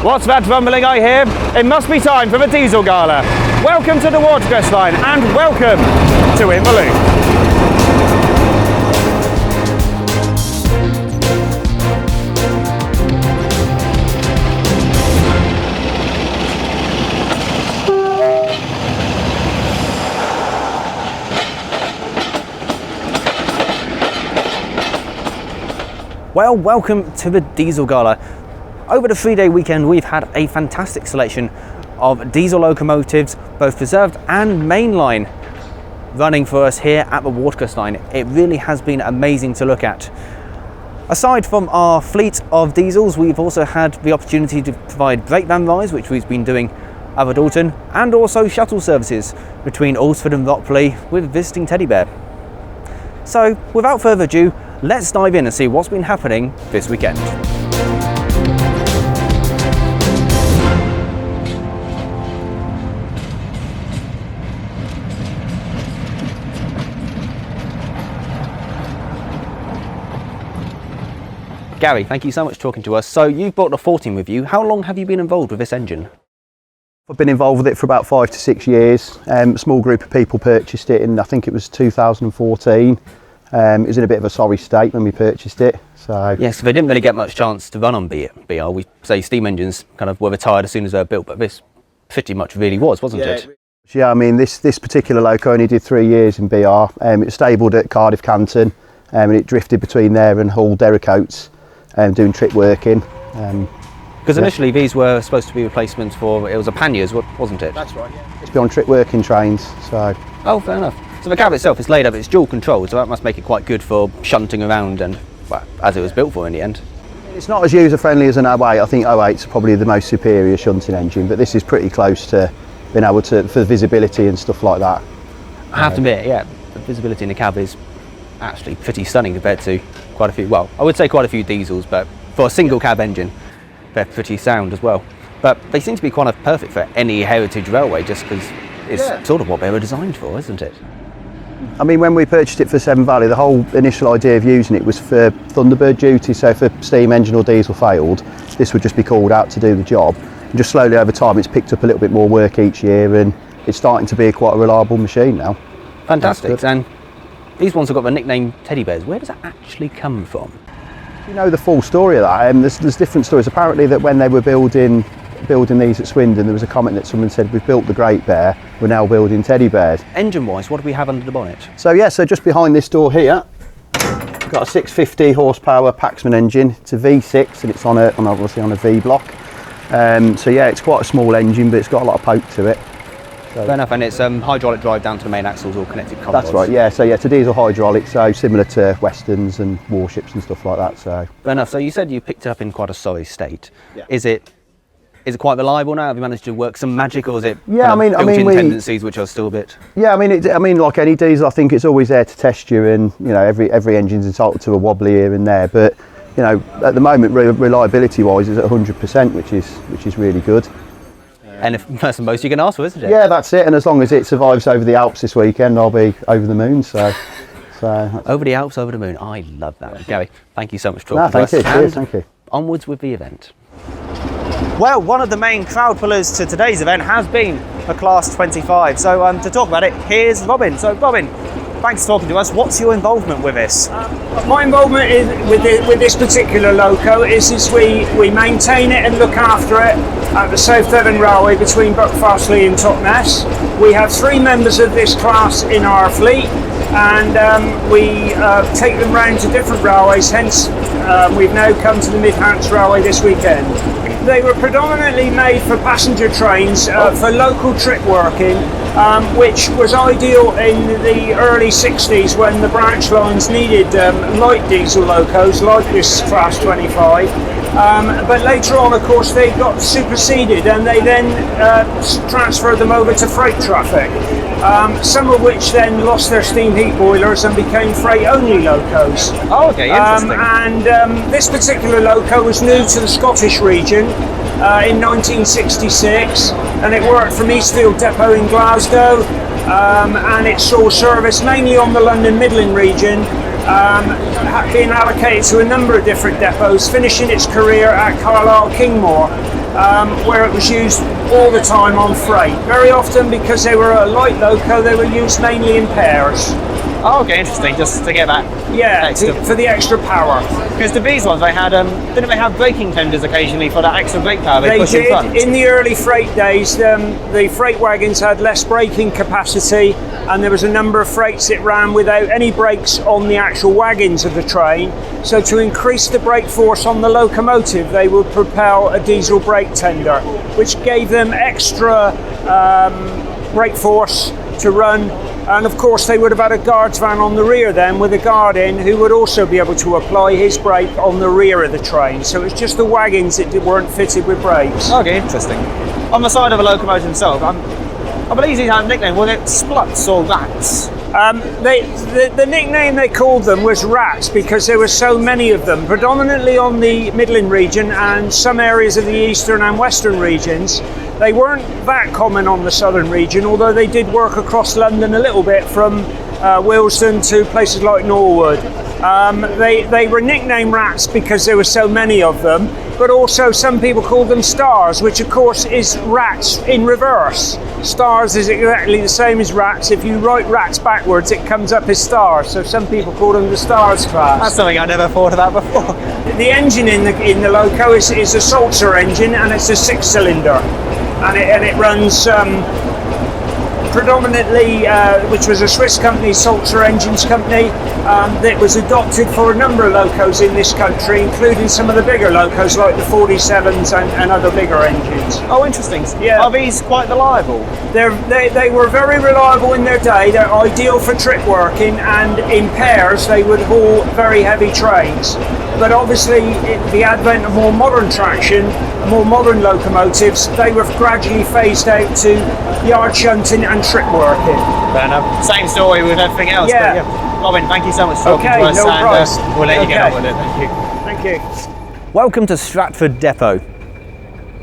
What's that rumbling I hear? It must be time for the Diesel Gala. Welcome to the Watercress line and welcome to In the Loop. Well, welcome to the Diesel Gala. Over the 3-day weekend, we've had a fantastic selection of diesel locomotives, both reserved and mainline, running for us here at the Watercress line. It really has been amazing to look at. Aside from our fleet of diesels, we've also had the opportunity to provide brake van rides, which we've been doing up at Alton, and also shuttle services between Alresford and Ropley with visiting teddy bear. So, without further ado, let's dive in and see what's been happening this weekend. Gary, thank you so much for talking to us. So you've brought the 14 with you. How long have you been involved with this engine? I've been involved with it for about 5 to 6 years. A small group of people purchased it in, I think it was 2014. It was in a bit of a sorry state when we purchased it. So yes, they didn't really get much chance to run on BR. We say steam engines kind of were retired as soon as they were built, but this pretty much really wasn't it? Yeah, I mean this particular loco only did 3 years in BR. It was stabled at Cardiff Canton, and it drifted between there and Hull Derricoats, doing trip working. Because initially these were supposed to be replacements for, it was a panniers, wasn't it? That's right, yeah. It's beyond trip working trains, so. Oh, fair enough. So the cab itself is laid up, it's dual control, so that must make it quite good for shunting around and, well, as it was built for in the end. It's not as user friendly as an 08. I think 08's probably the most superior shunting engine, but this is pretty close to being able to, for visibility and stuff like that. I have to admit, yeah, the visibility in the cab is actually pretty stunning compared to quite a few, well, I would say quite a few diesels, but for a single cab engine, they're pretty sound as well. But they seem to be kind of perfect for any heritage railway just because it's sort of what they were designed for, isn't it? I mean, when we purchased it for Severn Valley, the whole initial idea of using it was for Thunderbird duty, so if a steam engine or diesel failed, this would just be called out to do the job. And just slowly over time, it's picked up a little bit more work each year and it's starting to be quite a reliable machine now. Fantastic. And these ones have got the nickname teddy bears. Where does that actually come from? You know the full story of that. There's different stories. Apparently that when they were building these at Swindon, there was a comment that someone said, we've built the Great Bear, we're now building teddy bears. Engine-wise, what do we have under the bonnet? So just behind this door here, we've got a 650 horsepower Paxman engine. It's a V6 and it's obviously on a V block. So yeah, it's quite a small engine, but it's got a lot of poke to it. Fair enough, and it's hydraulic drive down to the main axles, all connected convoys. That's right, yeah. So yeah, it's a diesel hydraulic, so similar to Westerns and warships and stuff like that. So fair enough. So you said you picked it up in quite a sorry state. Yeah. Is it quite reliable now? Have you managed to work some magic, or is it built-in tendencies which are still a bit? Yeah, I mean, like any diesel, I think it's always there to test you, and you know, every engine's entitled to a wobbly here and there, but you know, at the moment, reliability-wise, it's at 100%, which is really good. And that's the most you can ask for, isn't it? Yeah, that's it. And as long as it survives over the Alps this weekend, I'll be over the moon. So over the Alps, over the moon. I love that. Gary, thank you so much for talking to us. Thank you. Cheers, thank you. Onwards with the event. Well, one of the main crowd pullers to today's event has been the Class 25. So to talk about it, here's Robin. So Robin, thanks for talking to us. What's your involvement with this? My involvement with this particular loco is we maintain it and look after it at the South Devon Railway between Buckfastleigh and Totnes. We have 3 members of this class in our fleet, and we take them round to different railways. Hence, we've now come to the Hants railway this weekend. They were predominantly made for passenger trains for local trip working, which was ideal in the early 60s when the branch lines needed light diesel locos like this Class 25. But later on, of course, they got superseded and they then transferred them over to freight traffic. Some of which then lost their steam heat boilers and became freight-only locos. Oh, okay, interesting. This particular loco was new to the Scottish region in 1966, and it worked from Eastfield Depot in Glasgow, and it saw service mainly on the London Midland region, being allocated to a number of different depots, finishing its career at Carlisle Kingmore. where it was used all the time on freight. Very often, because they were a light loco, they were used mainly in pairs. Oh, okay, interesting. Just to get that. Yeah, extra. for the extra power. Because the B's ones, they had didn't they have braking tenders occasionally for that extra brake power they push in did. front? In the early freight days, the freight wagons had less braking capacity, and there was a number of freights that ran without any brakes on the actual wagons of the train. So to increase the brake force on the locomotive, they would propel a diesel brake tender, which gave them extra brake force to run. And of course they would have had a guard's van on the rear then with a guard in who would also be able to apply his brake on the rear of the train. So it's just the wagons that weren't fitted with brakes. Okay, interesting. On the side of a locomotive himself, I believe he had a nickname, was it Spluts or Rats? The nickname they called them was Rats because there were so many of them, predominantly on the Midland region and some areas of the eastern and western regions. They weren't that common on the southern region, although they did work across London a little bit from Willesden to places like Norwood. They were nicknamed Rats because there were so many of them, but also some people called them Stars, which of course is Rats in reverse. Stars is exactly the same as Rats. If you write Rats backwards, it comes up as Stars, so some people call them the Stars class. That's something I never thought about before. The engine in the loco is a Salzer engine, and it's a 6-cylinder. And it runs predominantly, which was a Swiss company, Salzer Engines Company, that was adopted for a number of locos in this country, including some of the bigger locos like the 47s and other bigger engines. Oh, interesting. Yeah. Are these quite reliable? They were very reliable in their day. They're ideal for trip working, and in pairs they would haul very heavy trains. But obviously, the advent of more modern traction, more modern locomotives, they were gradually phased out to yard shunting and trip working. Fair enough. Same story with everything else. Yeah. But yeah. Robin, thank you so much for talking to us, no and price. We'll let you get on with it. Thank you. Thank you. Welcome to Stratford Depot.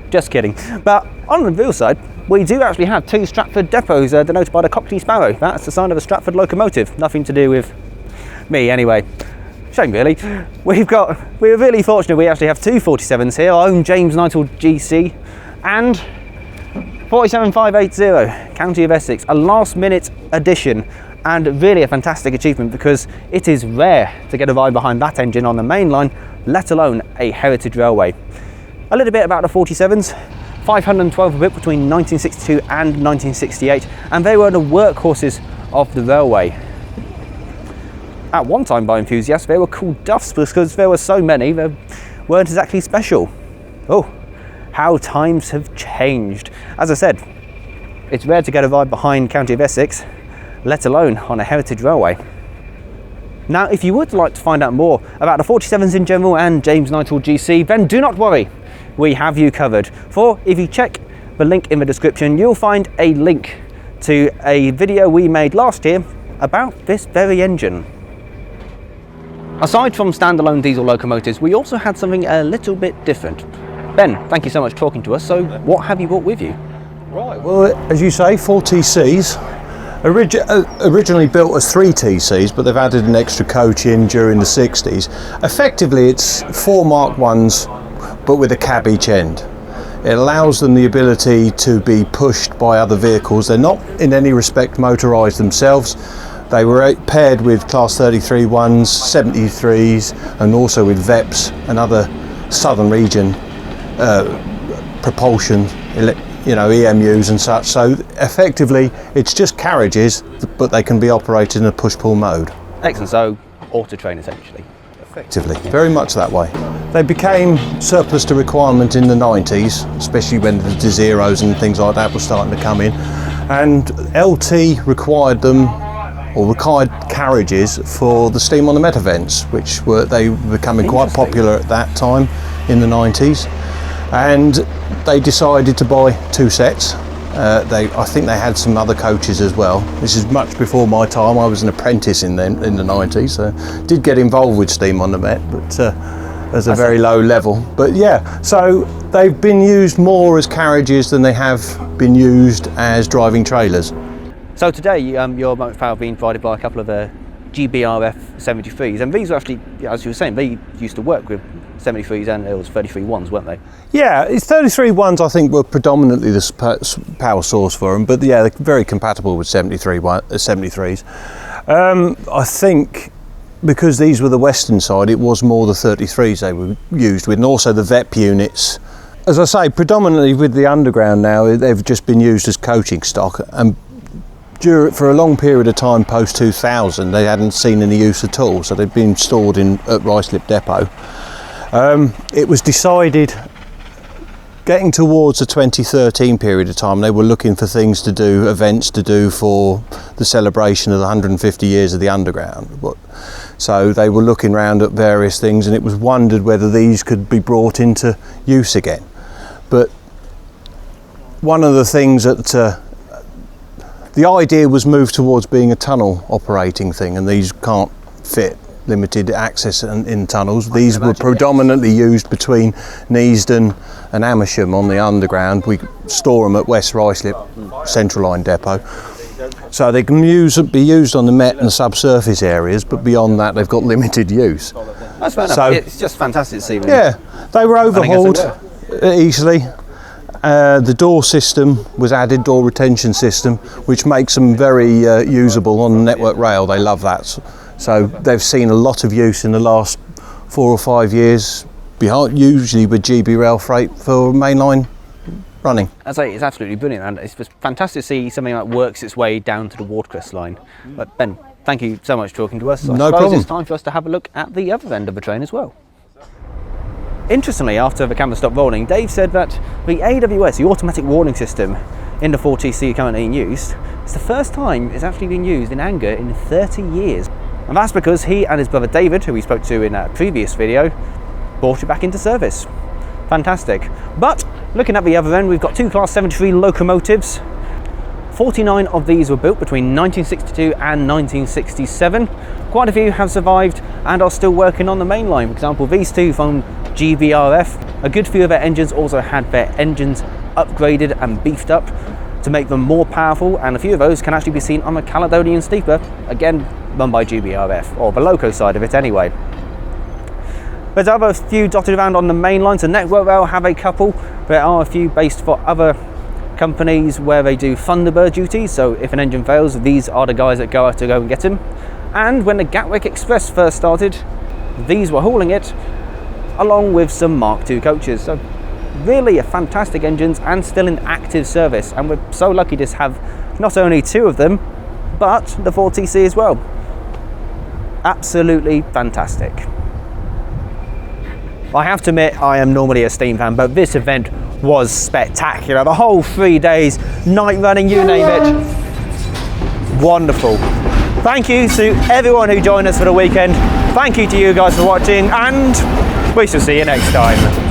Just kidding. But on the real side, we do actually have two Stratford depots denoted by the Cockney Sparrow. That's the sign of a Stratford locomotive. Nothing to do with me anyway. Shame really. We're really fortunate we actually have two 47s here, our own James Knightle GC and 47580 County of Essex, a last minute addition and really a fantastic achievement because it is rare to get a ride behind that engine on the main line, let alone a heritage railway. A little bit about the 47s. 512 of it between 1962 and 1968, and they were the workhorses of the railway. At one time by enthusiasts they were called Duffs because there were so many they weren't exactly special. Oh, how times have changed. As I said, it's rare to get a ride behind County of Essex, let alone on a heritage railway. Now if you would like to find out more about the 47s in general and James Knightle GC, then do not worry, we have you covered. For if you check the link in the description, you'll find a link to a video we made last year about this very engine. Aside from standalone diesel locomotives, we also had something a little bit different. Ben, thank you so much for talking to us. So what have you brought with you? Right, well, as you say, 4 TCs. Originally built as 3 TCs, but they've added an extra coach in during the 60s. Effectively, it's 4 Mark 1s, but with a cab each end. It allows them the ability to be pushed by other vehicles. They're not in any respect motorised themselves. They were paired with Class 33 ones, 73s, and also with VEPs and other southern region propulsion, EMUs and such. So effectively, it's just carriages, but they can be operated in a push-pull mode. Excellent, so auto train essentially. Effectively, very much that way. They became surplus to requirement in the 90s, especially when the De-Zeros and things like that were starting to come in. And LT required them, or required carriages for the Steam on the Met events, which were becoming quite popular at that time in the 90s. And they decided to buy 2 sets. I think they had some other coaches as well. This is much before my time. I was an apprentice in the 90s, so did get involved with Steam on the Met, but as a very low level. But yeah, so they've been used more as carriages than they have been used as driving trailers. So today your motor power being provided by a couple of GBRF 73s, and these are actually, as you were saying, they used to work with 73s and there was 33 ones, weren't they? Yeah, it's 33 ones I think were predominantly the power source for them, but yeah, they're very compatible with 73s. I think because these were the western side, it was more the 33s they were used with, and also the VEP units. As I say, predominantly with the underground now, they've just been used as coaching stock, and for a long period of time post 2000 they hadn't seen any use at all, so they'd been stored at Ruislip Depot. It was decided, getting towards the 2013 period of time, they were looking for things to do, events to do for the celebration of the 150 years of the underground. So they were looking around at various things, and it was wondered whether these could be brought into use again. But one of the things that the idea was moved towards being a tunnel operating thing, and these can't fit, limited access in tunnels. These were predominantly used between Neasden and Amersham on the underground. We store them at West Ruislip Central Line Depot. So they can be used on the Met and subsurface areas, but beyond that they've got limited use. That's fair enough. So, it's just fantastic to see. Yeah, they were overhauled easily. The door system was added, door retention system, which makes them very usable on the Network Rail. They love that. So they've seen a lot of use in the last 4 or 5 years, usually with GB Rail freight for mainline running. I'd say it's absolutely brilliant, and it's just fantastic to see something that works its way down to the Watercress line. But Ben, thank you so much for talking to us. No problem. It's time for us to have a look at the other end of the train as well. Interestingly, after the camera stopped rolling, Dave said that the AWS, the automatic warning system in the 4TC currently in use, it's the first time it's actually been used in anger in 30 years. And that's because he and his brother David, who we spoke to in a previous video, brought it back into service. Fantastic. But looking at the other end, we've got two Class 73 locomotives. 49 of these were built between 1962 and 1967. Quite a few have survived and are still working on the main line. For example, these two from GBRF. A good few of their engines also had their engines upgraded and beefed up to make them more powerful, and a few of those can actually be seen on the Caledonian Steeper, again run by GBRF, or the loco side of it anyway. There's a few dotted around on the main line, so Network Rail have a couple. There are a few based for other companies where they do Thunderbird duties, so if an engine fails, these are the guys that go out to go and get them. And when the Gatwick Express first started, these were hauling it, along with some Mark II coaches. So really a fantastic engines and still in active service, and we're so lucky to have not only two of them, but the 4TC as well. Absolutely fantastic. I have to admit, I am normally a steam fan, but this event was spectacular. The whole 3 days, night running, you name it. Wonderful. Thank you to everyone who joined us for the weekend. Thank you to you guys for watching, and we shall see you next time.